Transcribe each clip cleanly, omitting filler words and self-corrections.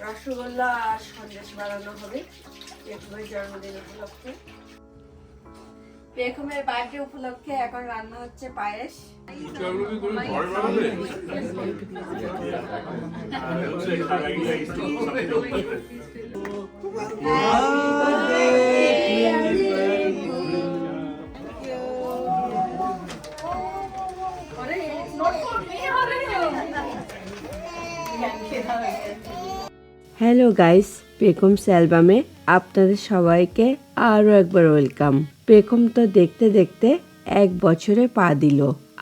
রসগোল্লা আর সন্দেশ বানানো হবে পেখমের জন্মদিন উপলক্ষে। পেখমের বার্থডে উপলক্ষে এখন রান্না হচ্ছে পায়েস। হ্যালো গাইস, পেখমস অ্যালবামে আপনাদের সবাইকে আরও একবার ওয়েলকাম। পেখম তো দেখতে দেখতে 1 বছরে পা দিল।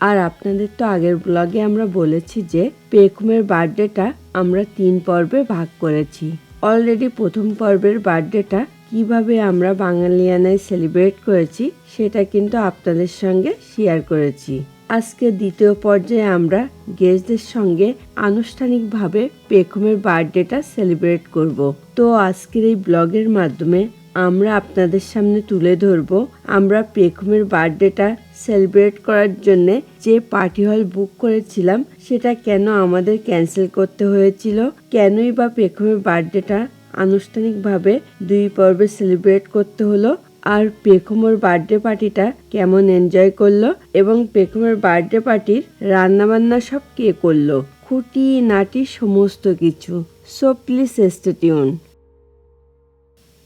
আর আপনাদের তো আগের ব্লগে আমরা বলেছি যে পেখমের বার্থডেটা আমরা 3 পর্বে ভাগ করেছি। অলরেডি প্রথম পর্বের বার্থডেটা কিভাবে আমরা বাঙালিয়ানায় সেলিব্রেট করেছি সেটা কিন্তু আপনাদের সঙ্গে শেয়ার করেছি। আজকে দ্বিতীয় পর্যায়ে আমরা গেস্টদের সঙ্গে আনুষ্ঠানিকভাবে পেখমের বার্থডেটা সেলিব্রেট করব। তো আজকের এই ব্লগের মাধ্যমে আমরা আপনাদের সামনে তুলে ধরব আমরা পেখমের বার্থডেটা সেলিব্রেট করার জন্য যে পার্টি হল বুক করেছিলাম সেটা কেন আমাদের ক্যান্সেল করতে হয়েছিল, কেনই বা পেখমের বার্থডেটা আনুষ্ঠানিকভাবে 2 পর্বে সেলিব্রেট করতে হলো, আর পেখমের বার্থডে পার্টিটা কেমন এনজয় করলো এবং পেখমের বার্থডে পার্টির রান্নাবান্না সব কে করলো, খুঁটি নাটি সমস্ত কিছু। So please stay tune.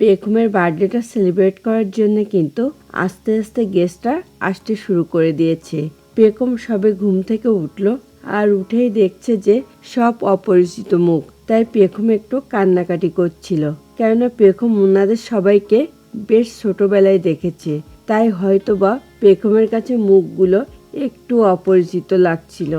পেখমের বার্থডেটা সেলিব্রেট করার জন্য কিন্তু আস্তে আস্তে গেস্টরা আসতে শুরু করে দিয়েছে। পেখম সবে ঘুম থেকে উঠলো আর উঠেই দেখছে যে সব অপরিচিত মুখ, তাই পেখম একটু কান্নাকাটি করছিল। কেননা পেখম ওনাদের সবাইকে বেশ ছোটবেলায় দেখেছে, তাই হয়তোবা পেখমের কাছে মুখগুলো একটু অপরিচিত লাগছিল।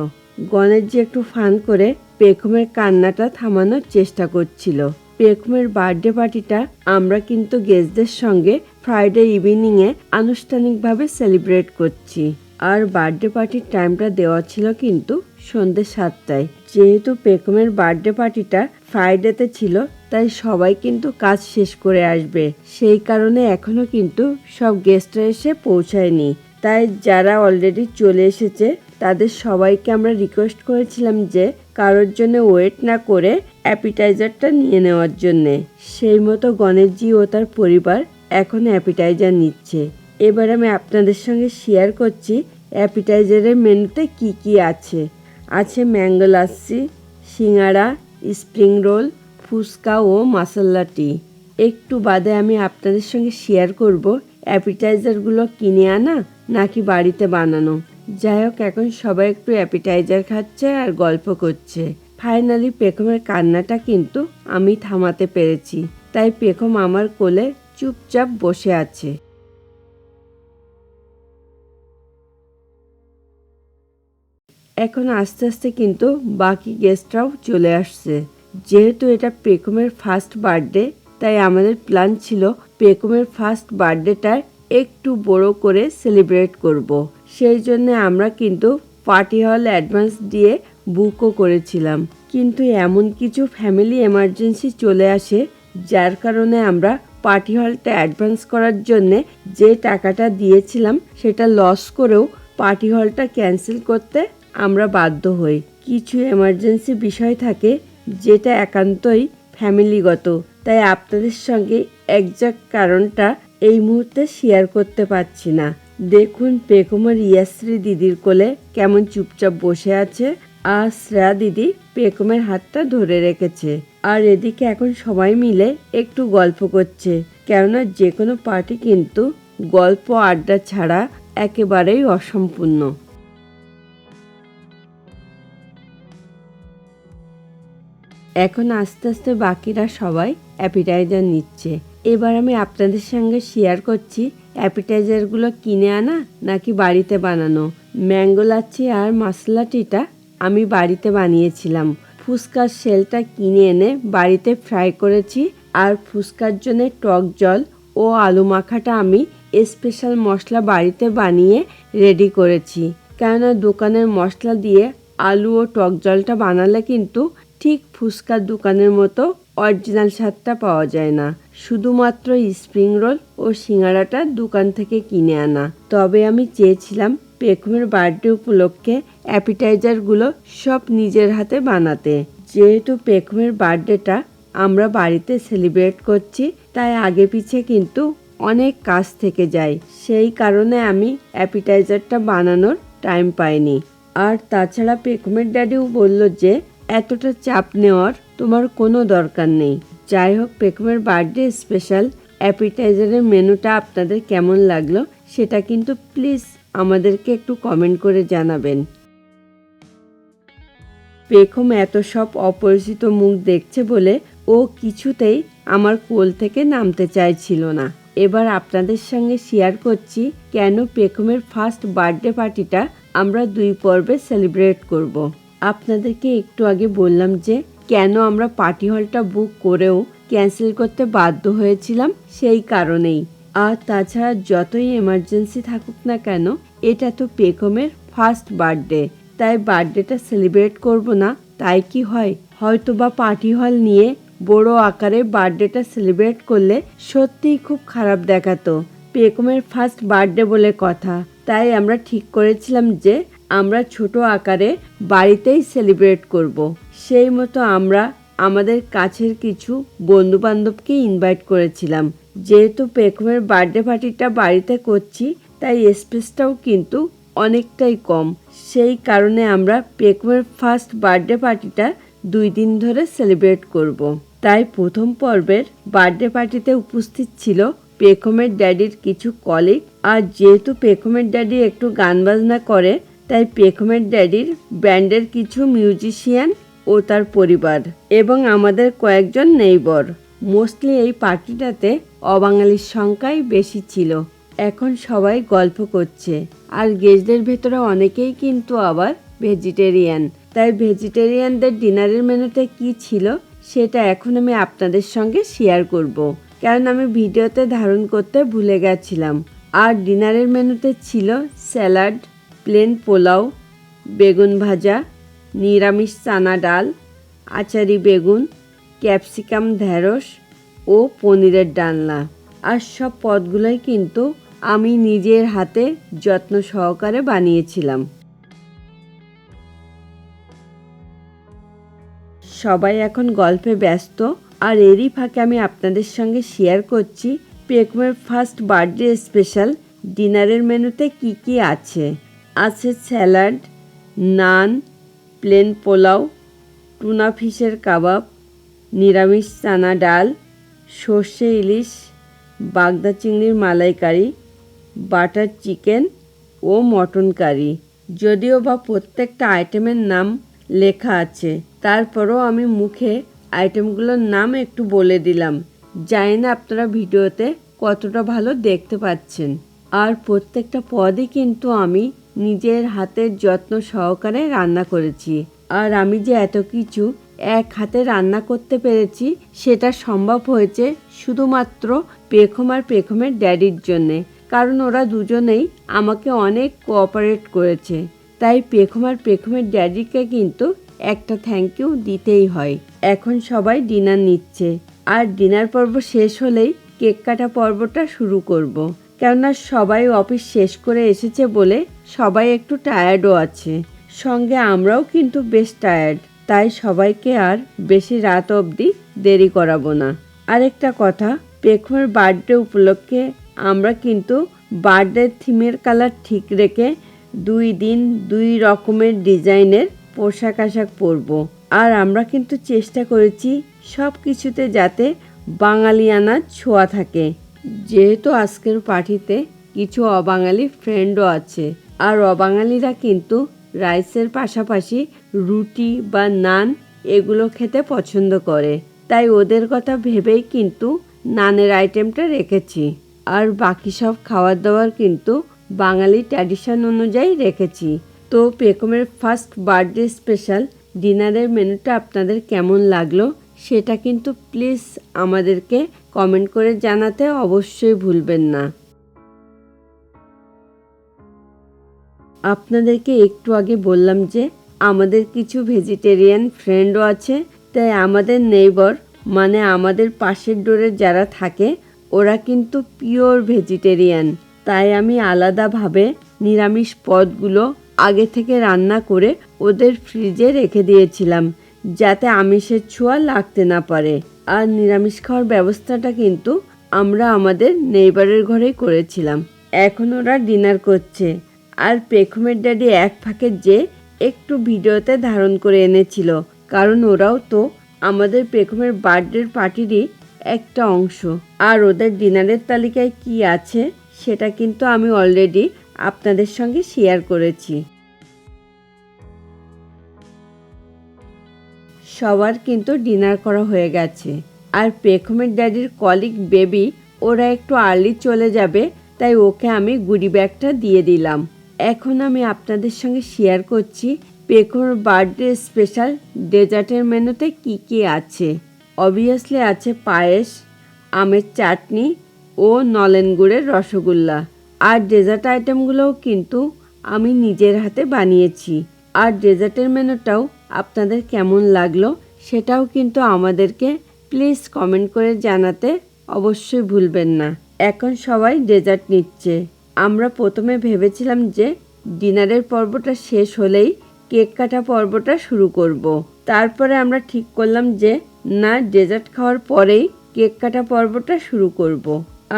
গণেশ যে একটু ফান করে পেখমের কান্নাটা থামানোর চেষ্টা করছিল। পেখমের বার্থডে পার্টিটা আমরা কিন্তু গেস্টদের সঙ্গে ফ্রাইডে ইভিনিংয়ে আনুষ্ঠানিকভাবে সেলিব্রেট করছি। আর বার্থডে পার্টির টাইমটা দেওয়া ছিল কিন্তু সন্ধ্যে 7টায়। যেহেতু পেখমের বার্থডে পার্টিটা ফ্রাইডেতে ছিল তাই সবাই কিন্তু কাজ শেষ করে আসবে, সেই কারণে এখনো কিন্তু সব গেস্টরা এসে পৌঁছায়নি। তাই যারা অলরেডি চলে এসেছে তাদের সবাইকে আমরা রিকোয়েস্ট করেছিলাম যে কারোর জন্য ওয়েট না করে অ্যাপিটাইজারটা নিয়ে নেওয়ার জন্যে। সেই মতো গণেশজি ও তার পরিবার এখন অ্যাপিটাইজার নিচ্ছে। এবার আমি আপনাদের সঙ্গে শেয়ার করছি অ্যাপিটাইজারের মেনুতে কি কি আছে। আছে ম্যাঙ্গো লাচ্ছি, সিঙ্গাড়া, স্প্রিং রোল, ফুচকা ও মাসালা টি। একটু বাদে আমি আপনাদের সঙ্গে শেয়ার করব অ্যাপিটাইজারগুলো কিনে আনা নাকি বাড়িতে বানানো। যাই হোক, এখন সবাই একটু অ্যাপিটাইজার খাচ্ছে আর গল্প করছে। ফাইনালি পেখমের কান্নাটা কিন্তু আমি থামাতে পেরেছি, তাই পেখম আমার কোলে চুপচাপ বসে আছে। এখন আস্তে আস্তে কিন্তু বাকি গেস্টরাও চলে আসছে। যেহেতু এটা পেখমের ফার্স্ট বার্থডে তাই আমাদের প্ল্যান ছিল পেখমের ফার্স্ট বার্থডেটা একটু বড় করে সেলিব্রেট করব। সেই জন্য আমরা কিন্তু পার্টি হল অ্যাডভান্স দিয়ে বুকও করেছিলাম, কিন্তু এমন কিছু ফ্যামিলি এমার্জেন্সি চলে আসে যার কারণে আমরা পার্টি হলটা অ্যাডভান্স করার জন্যে যে টাকাটা দিয়েছিলাম সেটা লস করেও পার্টি হলটা ক্যান্সেল করতে আমরা বাধ্য হই। কিছু এমার্জেন্সি বিষয় থাকে যেটা একান্তই ফ্যামিলিগত, তাই আপনাদের সঙ্গে একজ্যাক্ট কারণটা এই মুহূর্তে শেয়ার করতে পারছি না। দেখুন পেখমের ইয়াশ্রী দিদির কোলে কেমন চুপচাপ বসে আছে, আর শ্রেয়া দিদি পেখমের হাতটা ধরে রেখেছে। আর এদিকে এখন সবাই মিলে একটু গল্প করছে, কেননা যে কোনো পার্টি কিন্তু গল্প আড্ডা ছাড়া একেবারেই অসম্পূর্ণ। এখন আস্তে আস্তে বাকিরা সবাই অ্যাপিটাইজার নিচ্ছে। এবার আমি আপনাদের সঙ্গে শেয়ার করছি অ্যাপিটাইজারগুলো কিনে আনা নাকি বাড়িতে বানানো। ম্যাঙ্গো লাচ্ছি আর মশলা টিটা আমি বাড়িতে বানিয়েছিলাম। ফুচকার শেলটা কিনে এনে বাড়িতে ফ্রাই করেছি, আর ফুচকার জন্য টক জল ও আলু মাখাটা আমি স্পেশাল মশলা বাড়িতে বানিয়ে রেডি করেছি। কেননা দোকানের মশলা দিয়ে আলু ও টক জলটা বানালে কিন্তু ঠিক ফুচকার দোকানের মতো অরিজিনাল স্বাদটা পাওয়া যায় না। শুধুমাত্র স্প্রিং রোল ও সিঙ্গাড়াটা দোকান থেকে কিনে আনা। তবে আমি চেয়েছিলাম পেখমের বার্থডে উপলক্ষে অ্যাপিটাইজারগুলো সব নিজের হাতে বানাতে। যেহেতু পেখমের বার্থডেটা আমরা বাড়িতে সেলিব্রেট করছি, তাই আগে পিছে কিন্তু অনেক কাজ থেকে যায়। সেই কারণে আমি অ্যাপিটাইজারটা বানানোর টাইম পাইনি। আর তাছাড়া পেখমের ড্যাডিও বলল যে এতটা চাপ নেওয়ার তোমার কোনো দরকার নেই। যাই হোক, পেখমের বার্থডে স্পেশাল অ্যাপিটাইজারের মেনুটা আপনাদের কেমন লাগলো সেটা কিন্তু প্লিজ আমাদেরকে একটু কমেন্ট করে জানাবেন। পেখম এত সব অপরিচিত মুখ দেখছে বলে ও কিছুতেই আমার কোল থেকে নামতে চাইছিল না। এবার আপনাদের সঙ্গে শেয়ার করছি কেন পেখমের ফার্স্ট বার্থডে পার্টিটা আমরা 2 পর্বে সেলিব্রেট করব। আপনাদেরকে একটু আগে বললাম যে কেন আমরা পার্টি হলটা বুক করেও ক্যান্সেল করতে বাধ্য হয়েছিলাম, সেই কারণেই। আর তাছাড়া যতই এমার্জেন্সি থাকুক না কেন, এটা তো পেখমের ফার্স্ট বার্থডে, তাই বার্থডেটা সেলিব্রেট করব না তাই কি হয়? হয়তো বা পার্টি হল নিয়ে বড় আকারে বার্থডেটা সেলিব্রেট করলে সত্যিই খুব খারাপ দেখাতো। পেখমের ফার্স্ট বার্থডে বলে কথা, তাই আমরা ঠিক করেছিলাম যে আমরা ছোট আকারে বাড়িতেই সেলিব্রেট করব। সেই মতো আমরা আমাদের কাছের কিছু বন্ধু বান্ধবকে ইনভাইট করেছিলাম। যেহেতু পেখমের বার্থডে পার্টিটা বাড়িতে করছি, তাই স্পেসটাও কিন্তু অনেকটাই কম। সেই কারণে আমরা পেখমের ফার্স্ট বার্থডে পার্টিটা 2 দিন ধরে সেলিব্রেট করব। তাই প্রথম পর্বের বার্থডে পার্টিতে উপস্থিত ছিল পেখমের ড্যাডির কিছু কলিগ। আর যেহেতু পেখমের ড্যাডি একটু গান বাজনা করে, তাই পেখমের ড্যাডির ব্যান্ডের কিছু মিউজিশিয়ান ও তার পরিবার এবং আমাদের কয়েকজন নেইবর। মোস্টলি এই পার্টিটাতে অবাঙালির সংখ্যাই বেশি ছিল। এখন সবাই গল্প করছে, আর গেস্টদের ভেতরে অনেকেই কিন্তু আবার ভেজিটেরিয়ান। তাই ভেজিটেরিয়ানদের ডিনারের মেনুতে কি ছিল সেটা এখন আমি আপনাদের সঙ্গে শেয়ার করব, কারণ আমি ভিডিওতে ধারণ করতে ভুলে গেছিলাম। আর ডিনারের মেনুতে ছিল স্যালাড, প্লেন পোলাও, বেগুন ভাজা, নিরামিষ চানা ডাল, আচারি বেগুন, ক্যাপসিকাম ঢ্যাঁড়স ও পনিরের ডালনা। আর সব পদগুলোই কিন্তু আমি নিজের হাতে যত্ন সহকারে বানিয়েছিলাম। সবাই এখন গল্পে ব্যস্ত, আর এরই ফাঁকে আমি আপনাদের সঙ্গে শেয়ার করছি পেখমের ফার্স্ট বার্থডে স্পেশাল ডিনারের মেনুতে কি কি আছে। আছে স্যালাড, নান, প্লেন পোলাও, টুনা ফিশের কাবাব, নিরামিষ চানা ডাল, সর্ষে ইলিশ, বাগদা চিংড়ির মালাইকারি, বাটার চিকেন ও মটন কারি। যদিও বা প্রত্যেকটা আইটেমের নাম লেখা আছে, তারপরও আমি মুখে আইটেমগুলোর নাম একটু বলে দিলাম। জানি না আপনারা ভিডিওতে কতটা ভালো দেখতে পাচ্ছেন। আর প্রত্যেকটা পদই কিন্তু আমি নিজের হাতের যত্ন সহকারে রান্না করেছি। আর আমি যে এত কিছু এক হাতে রান্না করতে পেরেছি সেটা সম্ভব হয়েছে শুধুমাত্র পেখম আর পেখমের ড্যাডির জন্যে, কারণ ওরা দুজনেই আমাকে অনেক কোঅপারেট করেছে। তাই পেখম আর পেখমের ড্যাডিকে কিন্তু একটা থ্যাংক ইউ দিতেই হয়। এখন সবাই ডিনার নিচ্ছে, আর ডিনার পর্ব শেষ হলেই কেক কাটা পর্বটা শুরু করব। কেননা সবাই অফিস শেষ করে এসেছে বলে সবাই একটু টায়ার্ডও আছে, সঙ্গে আমরাও কিন্তু বেশ টায়ার্ড। তাই সবাইকে আর বেশি রাত অবধি দেরি করাবো না। আরেকটা কথা, পেখমের বার্থডে উপলক্ষে আমরা কিন্তু বার্থডে থিমের কালার ঠিক রেখে 2 দিন 2 রকমের ডিজাইনের পোশাক আশাক পরবো। আর আমরা কিন্তু চেষ্টা করেছি সব কিছুতে যাতে বাঙালিয়ানার ছোঁয়া থাকে। যেহেতু আজকের পার্টিতে কিছু অবাঙালি ফ্রেন্ডও আছে, আর অবাঙালিরা কিন্তু রাইসের পাশাপাশি রুটি বা নান এগুলো খেতে পছন্দ করে, তাই ওদের কথা ভেবেই কিন্তু নানের আইটেমটা রেখেছি। আর বাকি সব খাবার দাবার কিন্তু বাঙালি ট্র্যাডিশন অনুযায়ী রেখেছি। তো পেখমের ফার্স্ট বার্থডে স্পেশাল ডিনারের মেনুটা আপনাদের কেমন লাগলো সেটা কিন্তু প্লিজ আমাদেরকে কমেন্ট করে জানাতে অবশ্যই ভুলবেন না। আপনাদেরকে একটু আগে বললাম যে আমাদের কিছু ভেজিটেরিয়ান ফ্রেন্ডও আছে, তাই আমাদের নেইবর মানে আমাদের পাশের ডোরে যারা থাকে ওরা কিন্তু পিওর ভেজিটেরিয়ান। তাই আমি আলাদাভাবে নিরামিষ পদগুলো আগে থেকে রান্না করে ওদের ফ্রিজে রেখে দিয়েছিলাম, যাতে আমিষের ছোঁয়া লাগতে না পারে। আর নিরামিষ খাওয়ার ব্যবস্থাটা কিন্তু আমরা আমাদের নেইবারের ঘরেই করেছিলাম। এখন ওরা ডিনার করছে, আর পেখমের ড্যাডি এক ফাঁকে যে একটু ভিডিওতে ধারণ করে এনেছিল, কারণ ওরাও তো আমাদের পেখমের বার্থডের পার্টিরই একটা অংশ। আর ওদের ডিনারের তালিকায় কি আছে সেটা কিন্তু আমি অলরেডি আপনাদের সঙ্গে শেয়ার করেছি। সবার কিন্তু ডিনার করা হয়ে গেছে, আর পেখমের ড্যাডির কলিগ বেবি ওরা একটু আর্লি চলে যাবে, তাই ওকে আমি গুডি ব্যাগটা দিয়ে দিলাম। এখন আমি আপনাদের সঙ্গে শেয়ার করছি পেখমের বার্থডে স্পেশাল ডেজার্টের মেনুতে কি কি আছে। অবভিয়াসলি আছে পায়েস, আমের চাটনি ও নলেন গুড়ের রসগোল্লা। আর ডেজার্ট আইটেমগুলোও কিন্তু আমি নিজের হাতে বানিয়েছি। আর ডেজার্টের মেনুটাও আপনাদের কেমন লাগলো সেটাও কিন্তু আমাদেরকে প্লিজ কমেন্ট করে জানাতে অবশ্যই ভুলবেন না। এখন সবাই ডেজার্ট নিচ্ছে। আমরা প্রথমে ভেবেছিলাম যে ডিনারের পর্বটা শেষ হলেই কেক কাটা পর্বটা শুরু করব। তারপরে আমরা ঠিক করলাম যে না, ডেজার্ট খাওয়ার পরেই কেক কাটা পর্বটা শুরু করব।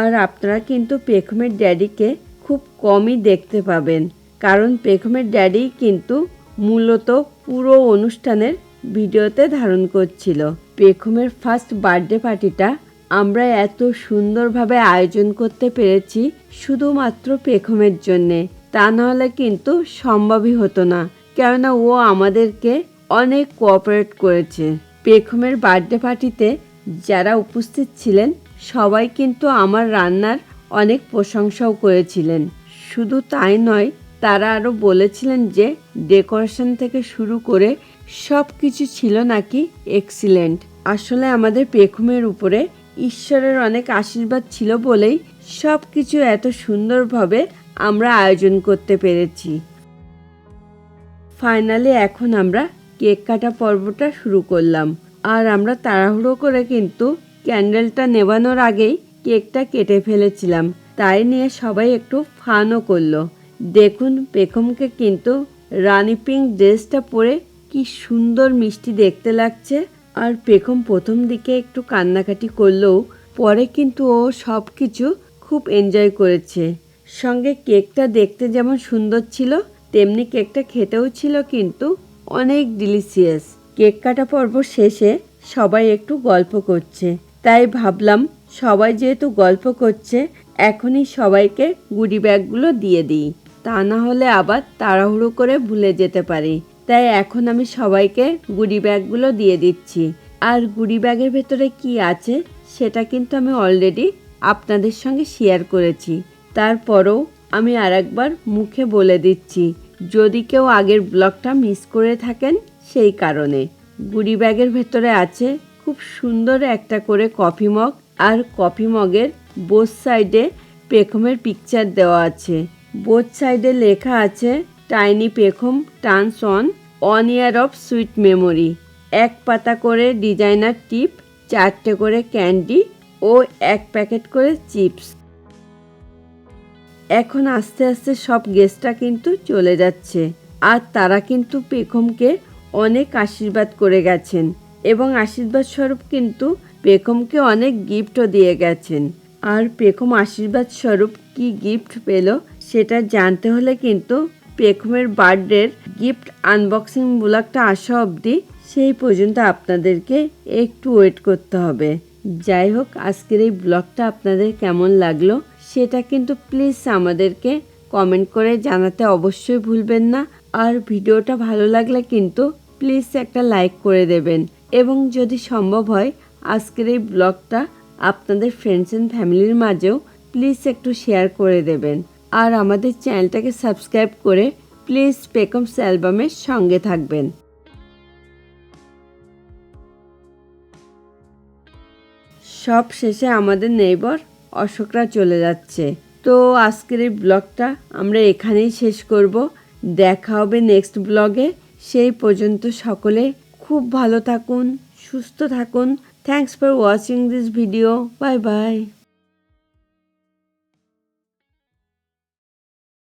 আর আপনারা কিন্তু পেখমের ড্যাডিকে খুব কমই দেখতে পাবেন, কারণ পেখমের ড্যাডি কিন্তু মূলত পুরো অনুষ্ঠানের ভিডিওতে ধারণ করছিল। পেখমের ফার্স্ট বার্থডে পার্টিটা আমরা এত সুন্দরভাবে আয়োজন করতে পেরেছি শুধুমাত্র পেখমের জন্যে, তা নাহলে কিন্তু সম্ভবই হতো না, কেননা ও আমাদেরকে অনেক কোঅপারেট করেছে। পেখমের বার্থডে পার্টিতে যারা উপস্থিত ছিলেন সবাই কিন্তু আমার রান্নার অনেক প্রশংসাও করেছিলেন। শুধু তাই নয়, তারা আরও বলেছিলেন যে ডেকোরেশন থেকে শুরু করে সব কিছু ছিল নাকি এক্সিলেন্ট। আসলে আমাদের পেখমের উপরে ঈশ্বরের অনেক আশীর্বাদ ছিল বলেই সব কিছু এত সুন্দরভাবে আমরা আয়োজন করতে পেরেছি। ফাইনালি এখন আমরা কেক কাটা পর্বটা শুরু করলাম। আর আমরা তাড়াহুড়ো করে কিন্তু ক্যান্ডেলটা নেভানোর আগেই কেকটা কেটে ফেলেছিলাম, তাই নিয়ে সবাই একটু ফানও করলো। দেখুন পেখমকে কিন্তু রানী পিঙ্ক ড্রেসটা পরে কি সুন্দর মিষ্টি দেখতে লাগছে। আর পেখম প্রথম দিকে একটু কান্নাকাটি করলেও পরে কিন্তু ও সব কিছু খুব এনজয় করেছে। সঙ্গে কেকটা দেখতে যেমন সুন্দর ছিল তেমনি কেকটা খেতেও ছিল কিন্তু অনেক ডিলিশিয়াস। কেক কাটা পর্ব শেষে সবাই একটু গল্প করছে, তাই ভাবলাম সবাই যেহেতু গল্প করছে এখনই সবাইকে গুডি ব্যাগগুলো দিয়ে দিই, তা না হলে আবার তাড়াহুড়ো করে ভুলে যেতে পারি। তাই এখন আমি সবাইকে গুডি ব্যাগগুলো দিয়ে দিচ্ছি। আর গুডি ব্যাগের ভেতরে কি আছে সেটা কিন্তু আমি অলরেডি আপনাদের সঙ্গে শেয়ার করেছি। তারপরেও আমি আরেকবার মুখে বলে দিচ্ছি, যদি কেউ আগের ব্লগটা মিস করে থাকেন সেই কারণে। গুডি ব্যাগের ভেতরে আছে খুব সুন্দর একটা করে কফি মগ, আর কফি মগের বোথ সাইডে পেখমের পিকচার দেওয়া আছে। বোথ সাইডে লেখা আছে টাইনি পেখম turns on year of sweet memory. এক পাতা করে ডিজাইনার টিপ, 4টে করে ক্যান্ডি ও 1 প্যাকেট করে চিপস। এখন আস্তে আস্তে সব গেস্টরা কিন্তু চলে যাচ্ছে, আর তারা কিন্তু পেখমকে অনেক আশীর্বাদ করে গেছেন এবং আশীর্বাদ স্বরূপ কিন্তু পেখমকে অনেক গিফটও দিয়ে গেছেন। আর পেখম আশীর্বাদ স্বরূপ কি গিফট পেল সেটা জানতে হলে কিন্তু পেখমের বার্থডের গিফট আনবক্সিং ব্লগটা আসা অবধি সেই পর্যন্ত আপনাদেরকে একটু ওয়েট করতে হবে। যাই হোক, আজকের এই ব্লগটা আপনাদের কেমন লাগলো সেটা কিন্তু প্লিজ আমাদেরকে কমেন্ট করে জানাতে অবশ্যই ভুলবেন না। আর ভিডিওটা ভালো লাগলে কিন্তু প্লিজ একটা লাইক করে দেবেন, এবং যদি সম্ভব হয় আজকের এই ব্লগটা আপনাদের ফ্রেন্ডস অ্যান্ড ফ্যামিলির মাঝেও প্লিজ একটু শেয়ার করে দেবেন। আর আমাদের চ্যানেলটাকে সাবস্ক্রাইব করে প্লিজ পেখমস অ্যালবামের সঙ্গে থাকবেন। সব শেষে আমাদের নেইবার অশোকরা চলে যাচ্ছে। তো আজকের এই ব্লগটা আমরা এখানেই শেষ করব। দেখা হবে নেক্সট ব্লগে। সেই পর্যন্ত সকলে খুব ভালো থাকুন, সুস্থ থাকুন। Thanks for watching this video. Bye bye.